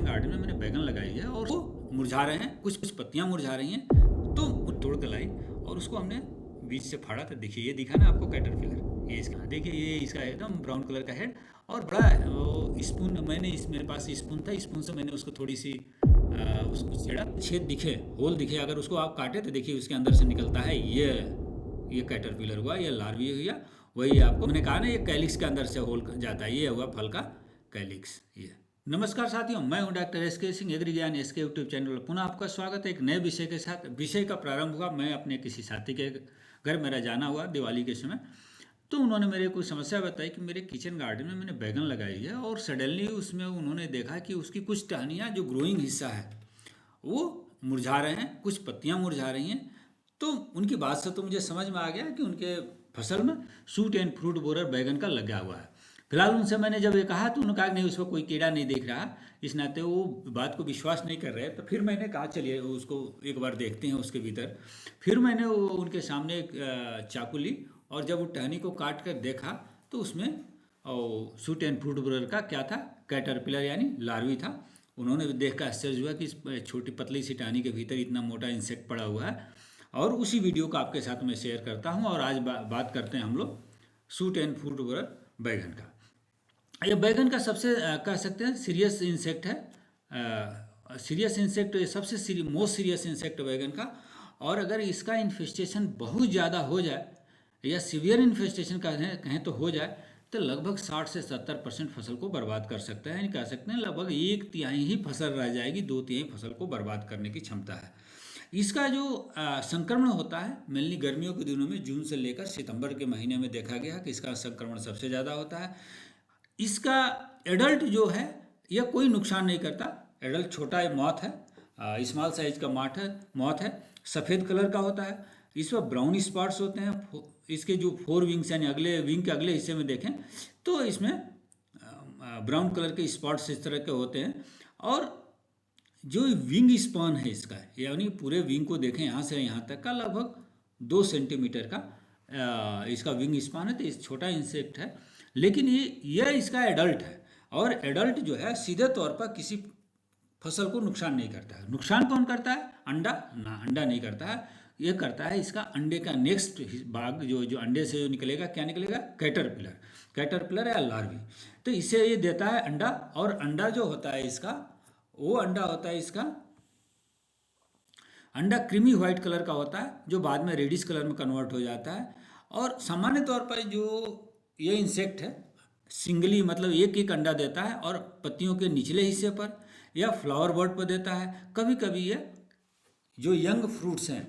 Garden में मैंने बैगन लगाई है और वो मुरझा रहे हैं, कुछ कुछ पत्तियां मुरझा रही हैं। तो वो तोड़ कर लाई और उसको हमने बीच से फाड़ा। तो देखिए ये दिखा ना आपको कैटरपिलर, ये इसका देखिए, ये इसका एकदम ब्राउन कलर का हेड और बड़ा वो स्पून, मैंने इस मेरे पास स्पून था, स्पून से मैंने उसको थोड़ी सी उसको छेड़ा, छेद दिखे, होल दिखे, अगर उसको आप काटे तो देखिए उसके अंदर से निकलता है ये कैटरपिलर हुआ, ये लार्वी हुआ। वही आपको मैंने कहा ना, ये कैलिक्स के अंदर से होल जाता है, ये हुआ फल का कैलिक्स। ये नमस्कार साथियों, मैं हूं डॉक्टर एस के सिंह, एग्री ज्ञान एस के यूट्यूब चैनल पर पुनः आपका स्वागत है। एक नए विषय के साथ। विषय का प्रारंभ हुआ, मैं अपने किसी साथी के घर मेरा जाना हुआ दिवाली के समय। तो उन्होंने मेरे को समस्या बताई कि मेरे किचन गार्डन में मैंने बैगन लगाई है और सडनली उसमें उन्होंने देखा कि उसकी कुछ टहनियाँ, जो ग्रोइंग हिस्सा है, वो मुरझा रहे हैं, कुछ पत्तियां मुरझा रही हैं। तो उनकी बात से तो मुझे समझ में आ गया कि उनके फसल में सूट एंड फ्रूट बोरर बैगन का लगा हुआ है। फिलहाल उनसे मैंने जब ये कहा तो उन्होंने कहा कि नहीं, उसमें कोई कीड़ा नहीं दिख रहा। इस नाते वो बात को विश्वास नहीं कर रहे। तो फिर मैंने कहा चलिए उसको एक बार देखते हैं उसके भीतर। फिर मैंने वो उनके सामने एक चाकू ली और जब वो टहनी को काट कर देखा तो उसमें सूट एंड फ्रूट बोरर का क्या था, कैटरपिलर यानी लार्वी था। उन्होंने देख कर आश्चर्य हुआ कि इस छोटी पतली सी टहनी के भीतर इतना मोटा इंसेक्ट पड़ा हुआ है। और उसी वीडियो को आपके साथ में शेयर करता हूं। और आज बात करते हैं हम लोग सूट एंड फ्रूट बोरर बैगन का। ये बैगन का सबसे कह सकते हैं सीरियस इंसेक्ट है। सीरियस इंसेक्ट, सबसे मोस्ट सीरियस इंसेक्ट बैगन का। और अगर इसका इन्फेस्टेशन बहुत ज़्यादा हो जाए या सीवियर इन्फेस्टेशन कहें तो हो जाए, तो लगभग 60 से 70% फसल को बर्बाद कर सकता है। यानी कह सकते हैं लगभग एक तिहाई ही फसल रह जाएगी, दो तिहाई फसल को बर्बाद करने की क्षमता है। इसका जो संक्रमण होता है मेनली गर्मियों के दिनों में, जून से लेकर सितंबर के महीने में देखा गया कि इसका संक्रमण सबसे ज़्यादा होता है। इसका एडल्ट जो है यह कोई नुकसान नहीं करता। एडल्ट छोटा मौत है, स्मॉल साइज का मौत है। सफ़ेद कलर का होता है। इस पर ब्राउन स्पॉट्स होते हैं। इसके जो फोर विंग्स यानी अगले विंग के अगले हिस्से में देखें तो इसमें ब्राउन कलर के स्पॉट्स इस तरह के होते हैं। और जो विंग स्पान है इसका, यानी पूरे विंग को देखें यहाँ से यहाँ तक का, लगभग 2 सेंटीमीटर का इसका विंग स्पान है। तो इस छोटा इंसेक्ट है, लेकिन ये इसका एडल्ट है। और एडल्ट जो है सीधे तौर पर किसी फसल को नुकसान नहीं करता है। नुकसान कौन करता है? अंडा ना, अंडा नहीं करता है। ये करता है इसका अंडे का नेक्स्ट भाग, जो जो अंडे से जो निकलेगा, क्या निकलेगा? कैटरपिलर, कैटरपिलर या लार्वी। तो इसे ये देता है अंडा। और अंडा जो होता है इसका, वो अंडा होता है इसका, अंडा क्रीमी व्हाइट कलर का होता है, जो बाद में रेडिश कलर में कन्वर्ट हो जाता है। और सामान्य तौर पर जो ये इंसेक्ट है, सिंगली मतलब एक एक अंडा देता है और पत्तियों के निचले हिस्से पर या फ्लावर बोर्ड पर देता है। कभी कभी ये जो यंग फ्रूट्स हैं,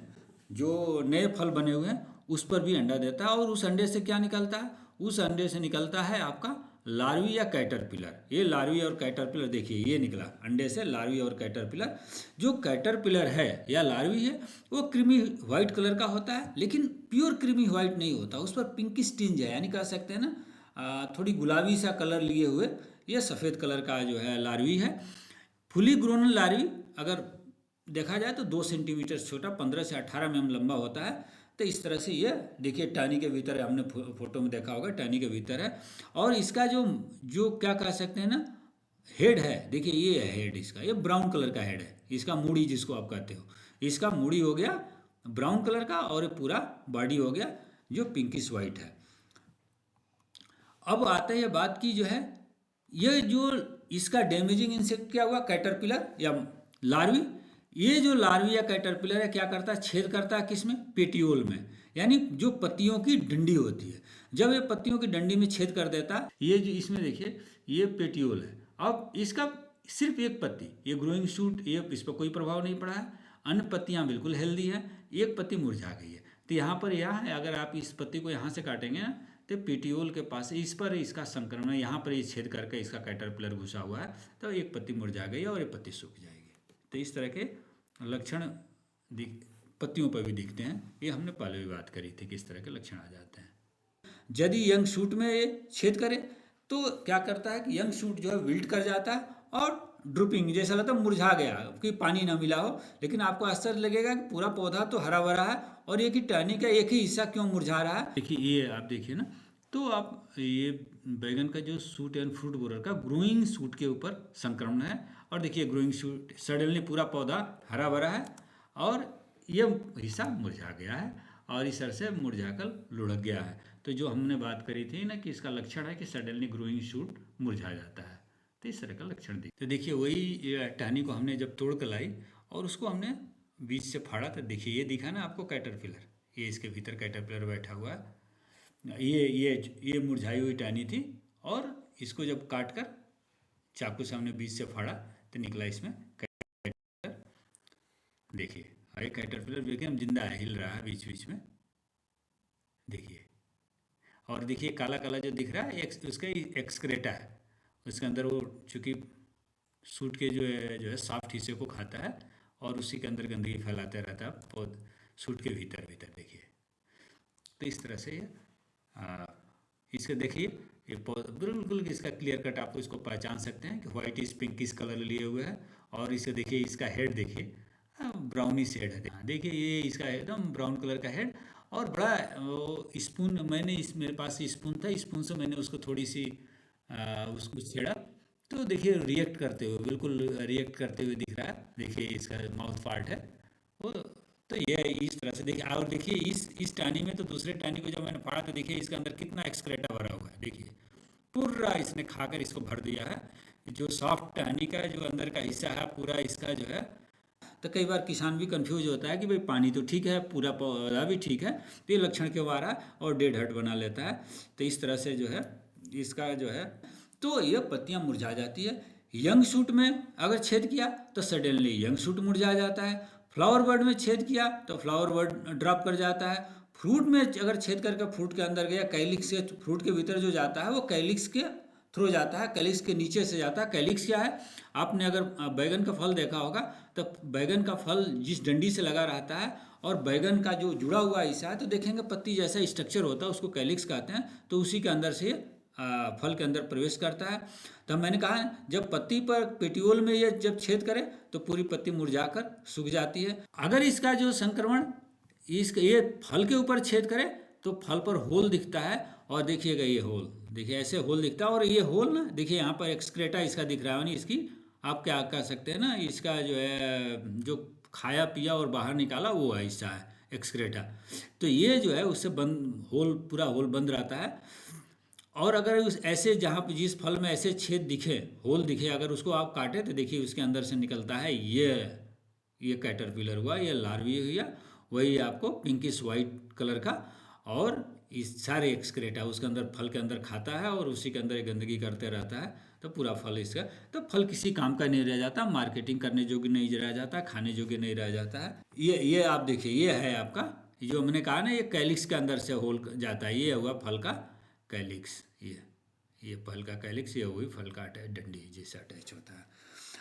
जो नए फल बने हुए हैं, उस पर भी अंडा देता है। और उस अंडे से क्या निकलता है? उस अंडे से निकलता है आपका लार्वी या कैटरपिलर। ये लार्वी और कैटरपिलर, देखिए ये निकला अंडे से लार्वी और कैटरपिलर। जो कैटरपिलर है या लार्वी है, वो क्रीमी व्हाइट कलर का होता है, लेकिन प्योर क्रीमी व्हाइट नहीं होता, उस पर पिंकिश टिंज है, यानी कह सकते हैं ना थोड़ी गुलाबी सा कलर लिए हुए। ये सफ़ेद कलर का जो है लार्वी है। फुली ग्रोन लार्वी अगर देखा जाए तो 2 सेंटीमीटर छोटा, 15 से 18 mm लंबा होता है। तो इस तरह से ये देखिए टहनी के भीतर है, हमने फोटो में देखा होगा, टहनी के भीतर है। और इसका जो जो क्या कह सकते हैं ना, हेड है, देखिए ये है हेड इसका, ये ब्राउन कलर का हेड है इसका, मूड़ी जिसको आप कहते हो। इसका मूड़ी हो गया ब्राउन कलर का और ये पूरा बॉडी हो गया जो पिंकिश वाइट है। अब आता है ये बात की जो है, ये जो इसका डैमेजिंग इंसेक्ट क्या हुआ, कैटरपिलर या लार्वी। ये जो लार्वी या कैटरपिलर है क्या करता है? छेद करता है किसमें? पेटियोल में, यानी जो पत्तियों की डंडी होती है। जब ये पत्तियों की डंडी में छेद कर देता है, ये जो इसमें देखिए ये पेटियोल है। अब इसका सिर्फ एक पत्ती, ये ग्रोइंग शूट, ये इस पर कोई प्रभाव नहीं पड़ा है। अन्य पत्तियां बिल्कुल हेल्दी है, एक पत्ती मुरझा गई है। तो यहाँ पर यह है, अगर आप इस पत्ती को यहाँ से काटेंगे ना, तो पेटियोल के पास इस पर इसका संक्रमण, यहाँ पर ये छेद करके इसका कैटरपिलर घुसा हुआ है, तो एक पत्ती मुरझा गई और एक पत्ती सूख जाएगी। तो इस तरह के लक्षण पत्तियों पर भी दिखते हैं। ये हमने पहले भी बात करी थी, किस तरह के लक्षण आ जाते हैं। यदि यंग शूट में ये छेद करे तो क्या करता है कि यंग शूट जो है विल्ट कर जाता है और ड्रूपिंग जैसा लगता है, मुरझा गया कि पानी ना मिला हो। लेकिन आपको आश्चर्य लगेगा कि पूरा पौधा तो हरा भरा है और एक ही टहनी का एक ही हिस्सा क्यों मुरझा रहा है। देखिए ये आप देखिए ना, तो आप ये बैगन का जो सूट एंड फ्रूट बोरर का ग्रोइंग सूट के ऊपर संक्रमण है। और देखिए ग्रोइंग शूट सडनली पूरा पौधा हरा भरा है और ये हिस्सा मुरझा गया है और इस तरह से मुरझाकर लुढ़क गया है। तो जो हमने बात करी थी ना कि इसका लक्षण है कि सडनली ग्रोइंग शूट मुरझा जाता है, तो इस तरह का लक्षण दिख। तो देखिए वही ये टहनी को हमने जब तोड़ कर लाई और उसको हमने बीच से फाड़ा, तो देखिए ये दिखा ना आपको कैटरपिलर, ये इसके भीतर कैटरपिलर बैठा हुआ है। ये मुरझाई हुई टहनी थी और इसको जब काट कर चाकू से हमने बीच से फाड़ा तो निकला इसमें कैटरपिलर। देखिए अरे कैटरपिलर देखिए हम जिंदा है, हिल रहा है बीच बीच में, देखिए। और देखिए काला काला जो दिख रहा है उसका एक्सक्रेटा है, उसके अंदर वो चूँकि सूट के जो है सॉफ्ट हिस्से को खाता है और उसी के अंदर गंदगी फैलाते रहता है पौध सूट के भीतर भीतर, देखिए। तो इस तरह से ये इसका देखिए ये बिल्कुल इसका क्लियर कट आपको इसको पहचान सकते हैं कि व्हाइट इस पिंकिश कलर लिए हुए है। और इसे देखिए इसका हेड देखिए ब्राउनिश हेड है, देखिए ये इसका एकदम ब्राउन कलर का हेड और बड़ा स्पून, मैंने मेरे पास स्पून था, स्पून से मैंने उसको थोड़ी सी उसको छेड़ा तो देखिए रिएक्ट करते हुए, बिल्कुल रिएक्ट करते हुए दिख रहा है। देखिए इसका माउथ पार्ट है वो, तो ये इस तरह से देखिए। और देखिए इस टहनी में तो दूसरे टहनी को जब मैंने फाड़ा तो देखिए इसके अंदर कितना एक्सक्रेटा भरा हुआ है, देखिए पूरा इसने खाकर इसको भर दिया है। जो सॉफ्ट टहनी का जो अंदर का हिस्सा है पूरा इसका जो है। तो कई बार किसान भी कंफ्यूज होता है कि भाई पानी तो ठीक है, पूरा पौधा भी ठीक है, तो ये लक्षण क्यों आ रहा है, और डेड हर्ट बना लेता है। तो इस तरह से जो है इसका जो है तो ये पत्तियां मुरझा जाती है। यंग शूट में अगर छेद किया तो सडनली यंग शूट मुरझा जाता है। फ्लावर बर्ड में छेद किया तो फ्लावर बर्ड ड्रॉप कर जाता है। फ्रूट में अगर छेद करके फ्रूट के अंदर गया, कैलिक्स से फ्रूट के भीतर जो जाता है वो कैलिक्स के थ्रू जाता है, कैलिक्स के नीचे से जाता है। कैलिक्स क्या है, आपने अगर बैगन का फल देखा होगा तो बैगन का फल जिस डंडी से लगा रहता है और बैगन का जो जुड़ा हुआ हिस्सा है तो देखेंगे पत्ती जैसा स्ट्रक्चर होता है, उसको कैलिक्स कहते हैं। तो उसी के अंदर से फल के अंदर प्रवेश करता है। तो मैंने कहा जब पत्ती पर पेटियोल में ये जब छेद करे तो पूरी पत्ती मुरझाकर सूख जाती है। अगर इसका जो संक्रमण ये फल के ऊपर छेद करे तो फल पर होल दिखता है और देखिएगा ये होल, देखिए ऐसे होल दिखता है। और ये होल ना देखिए यहाँ पर एक्सक्रेटा इसका दिख रहा है, नहीं इसकी आप क्या कह सकते हैं ना, इसका जो है जो खाया पिया और बाहर निकाला वो हिस्सा है एक्सक्रेटा। तो ये जो है उससे बंद होल, पूरा होल बंद रहता है। और अगर उस ऐसे जहाँ पे जिस फल में ऐसे छेद दिखे, होल दिखे, अगर उसको आप काटे तो देखिए उसके अंदर से निकलता है ये कैटरपिलर हुआ, ये लार्वी हुआ, वही आपको पिंकिश वाइट कलर का। और इस सारे एक्सक्रेटा उसके अंदर फल के अंदर खाता है और उसी के अंदर गंदगी करते रहता है। तो पूरा फल इसका, तो फल किसी काम का नहीं रह जाता, मार्केटिंग करने योग्य नहीं रह जाता, खाने योग्य नहीं रह जाता है। ये आप देखिए ये है आपका जो मैंने कहा ना, ये कैलिक्स के अंदर से होल जाता है, ये हुआ फल का कैलिक्स, ये फल का कैलिक्स, ये हुई फल का डंडी जैसा अटैच होता है।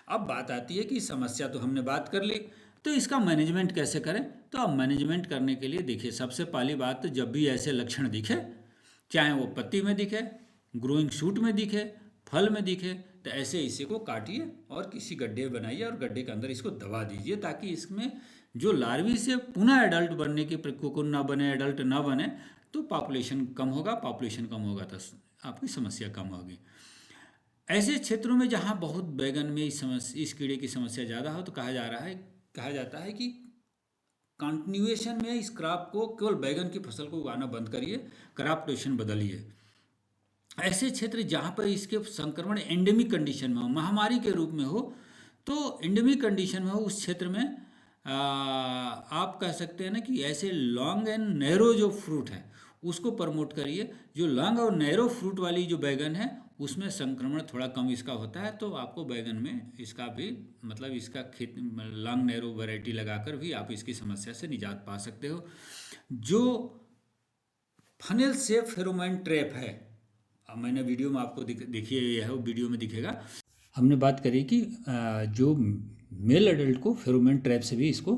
अब बात आती है कि समस्या तो हमने बात कर ली, तो इसका मैनेजमेंट कैसे करें। तो अब मैनेजमेंट करने के लिए देखिए सबसे पहली बात तो जब भी ऐसे लक्षण दिखे, चाहे वो पत्ती में दिखे, ग्रोइंग शूट में दिखे, फल में दिखे, तो ऐसे इसे को काटिए और किसी गड्ढे बनाइए और गड्ढे के अंदर इसको दबा दीजिए ताकि इसमें जो लार्वी से पुनः एडल्ट बनने की कोकुन ना बने, एडल्ट ना बने, तो पॉपुलेशन कम होगा। पॉपुलेशन कम होगा तो आपकी समस्या कम होगी। ऐसे क्षेत्रों में जहाँ बहुत बैगन में इस कीड़े की समस्या ज़्यादा हो तो कहा जाता है कि कंटिन्यूएशन में इस क्रॉप को, केवल बैगन की फसल को उगाना बंद करिए, क्रॉप रोटेशन बदलिए। ऐसे क्षेत्र जहाँ पर इसके संक्रमण एंडेमिक कंडीशन में हो, महामारी के रूप में हो, तो एंडेमिक कंडीशन में हो उस क्षेत्र में आप कह सकते हैं ना कि ऐसे लॉन्ग एंड नैरो जो फ्रूट है उसको प्रमोट करिए। जो लॉन्ग और नैरो फ्रूट वाली जो बैगन है उसमें संक्रमण थोड़ा कम इसका होता है, तो आपको बैगन में इसका भी मतलब इसका खेत लॉन्ग नैरो वैरायटी लगाकर भी आप इसकी समस्या से निजात पा सकते हो। जो फनेल से फेरोमोन ट्रैप है, अब मैंने वीडियो में आपको देखिए यह वीडियो में दिखेगा, हमने बात करी कि जो मेल एडल्ट को फेरोमोन ट्रैप से भी इसको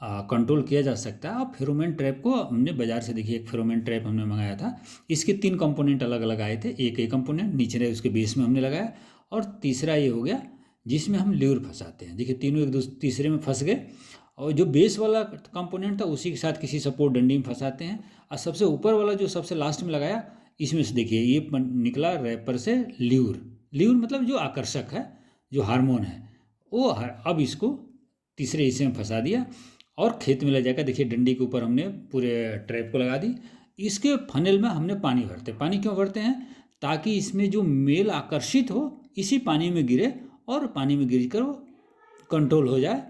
कंट्रोल किया जा सकता है। और फेरोमोन ट्रैप को हमने बाज़ार से देखिए एक फेरोमोन ट्रैप हमने मंगाया था, इसके 3 कंपोनेंट अलग अलग आए थे। एक कंपोनेंट नीचे उसके बेस में हमने लगाया और तीसरा ये हो गया जिसमें हम ल्यूर फंसाते हैं। देखिए तीनों एक तीसरे में फंस गए और जो बेस वाला कंपोनेंट था उसी के साथ किसी सपोर्ट डंडी में फंसाते हैं। और सबसे ऊपर वाला जो सबसे लास्ट में लगाया इसमें से देखिए ये निकला रैपर से ल्यूर मतलब जो आकर्षक है, जो हार्मोन है वो अब इसको तीसरे हिस्से में फंसा दिया और खेत में ले जाकर, देखिए डंडी के ऊपर हमने पूरे ट्रैप को लगा दी। इसके फनल में हमने पानी भरते, पानी क्यों भरते हैं? ताकि इसमें जो मेल आकर्षित हो इसी पानी में गिरे और पानी में गिर कर वो कंट्रोल हो जाए।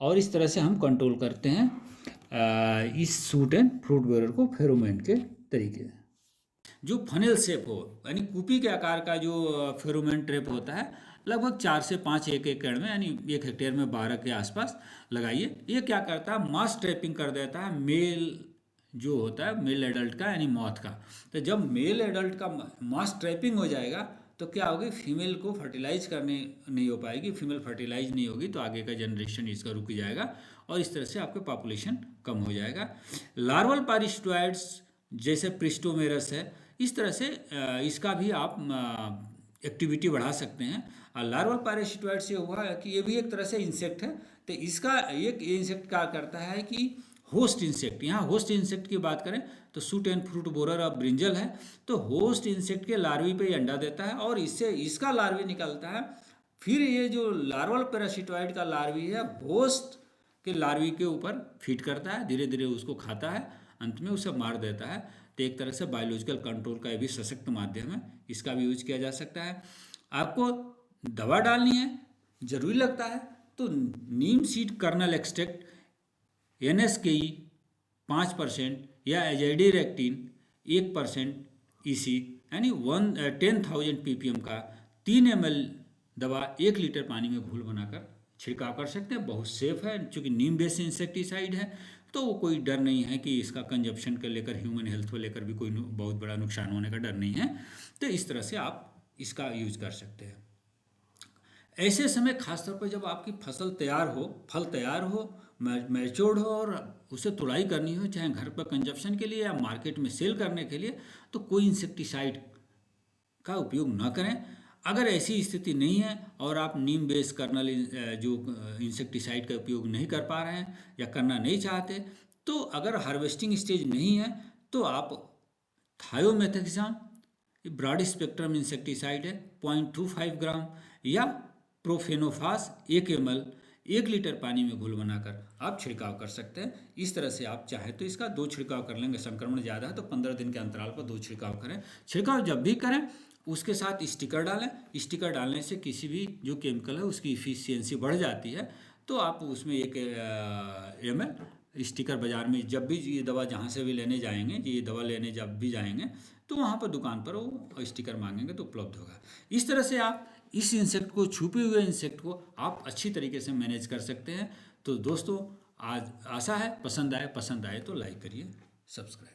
और इस तरह से हम कंट्रोल करते हैं इस सूट एंड फ्रूट बेरर को फेरोमोन के तरीके से। जो फनेल शेप हो यानी कूपी के आकार का जो फेरोमोन ट्रैप होता है, लगभग 4 से 5 एक एकड़ में यानी 1 हेक्टेयर में 12 के आसपास लगाइए। ये क्या करता है? मास ट्रैपिंग कर देता है मेल जो होता है, मेल एडल्ट का यानी मॉथ का। तो जब मेल एडल्ट का मास ट्रैपिंग हो जाएगा तो क्या होगी, फीमेल को फर्टिलाइज करने नहीं हो पाएगी, फीमेल फर्टिलाइज नहीं होगी तो आगे का जनरेशन इसका रुक जाएगा और इस तरह से आपका पॉपुलेशन कम हो जाएगा। लार्वल पारिस्टोइड्स जैसे प्रिस्टोमेरस है, इस तरह से इसका भी आप एक्टिविटी बढ़ा सकते हैं। लार्वल पारिस्टोइड से हुआ कि ये भी एक तरह से इंसेक्ट है। तो इसका एक इंसेक्ट क्या करता है कि होस्ट इंसेक्ट, यहाँ होस्ट इंसेक्ट की बात करें तो suit and fruit borer of brinjal है, तो होस्ट इंसेक्ट के लार्वी पे अंडा देता है और इससे इसका लार्वी निकलता है। फिर ये जो लार्वल पैरासिटोइड का लार्वी है होस्ट के लार्वी के ऊपर फीड करता है, धीरे धीरे उसको खाता है, अंत में उसे मार देता है। तो एक तरह से बायोलॉजिकल कंट्रोल का भी सशक्त माध्यम है, इसका भी यूज किया जा सकता है। आपको दवा डालनी है जरूरी लगता है तो नीम सीड कर्नल एक्सट्रैक्ट NSKE 5% या एजाइडिरेक्टिन 1% EC यानी 10,000 ppm का 3 ml दवा 1 लीटर पानी में घोल बनाकर छिड़काव कर सकते हैं। बहुत सेफ है, चूँकि नीम बेस्ड इंसेक्टिसाइड है तो वो कोई डर नहीं है कि इसका कंजप्शन को लेकर, ह्यूमन हेल्थ को लेकर भी कोई बहुत बड़ा नुकसान होने का डर नहीं है। तो इस तरह से आप इसका यूज कर सकते हैं। ऐसे समय खासतौर पर जब आपकी फसल तैयार हो, फल तैयार हो, मैच्योर्ड हो और उसे तुड़ाई करनी हो, चाहे घर पर कंजप्शन के लिए या मार्केट में सेल करने के लिए, तो कोई इंसेक्टिसाइड का उपयोग न करें। अगर ऐसी स्थिति नहीं है और आप नीम बेस कर्नल जो इंसेक्टिसाइड का उपयोग नहीं कर पा रहे हैं या करना नहीं चाहते, तो अगर हार्वेस्टिंग स्टेज नहीं है तो आप थायोमेथाक्साम ब्रॉड स्पेक्ट्रम इंसेक्टिसाइड है 0.25 ग्राम या प्रोफेनोफास 1 ml 1 लीटर पानी में घोल बनाकर आप छिड़काव कर सकते हैं। इस तरह से आप चाहे तो इसका 2 छिड़काव कर लेंगे, संक्रमण ज़्यादा है तो 15 दिन के अंतराल पर 2 छिड़काव करें। छिड़काव जब भी करें उसके साथ स्टिकर डालें। स्टिकर डालने से किसी भी जो केमिकल है उसकी इफिशियंसी बढ़ जाती है, तो आप उसमें 1 ml स्टिकर बाज़ार में जब भी ये दवा जहाँ से भी लेने जाएंगे, ये दवा लेने जब भी जाएंगे तो वहाँ पर दुकान पर वो स्टिकर मांगेंगे तो उपलब्ध होगा। इस तरह से आप इस इंसेक्ट को, छुपे हुए इंसेक्ट को आप अच्छी तरीके से मैनेज कर सकते हैं। तो दोस्तों आज आशा है पसंद आए तो लाइक करिए, सब्सक्राइब।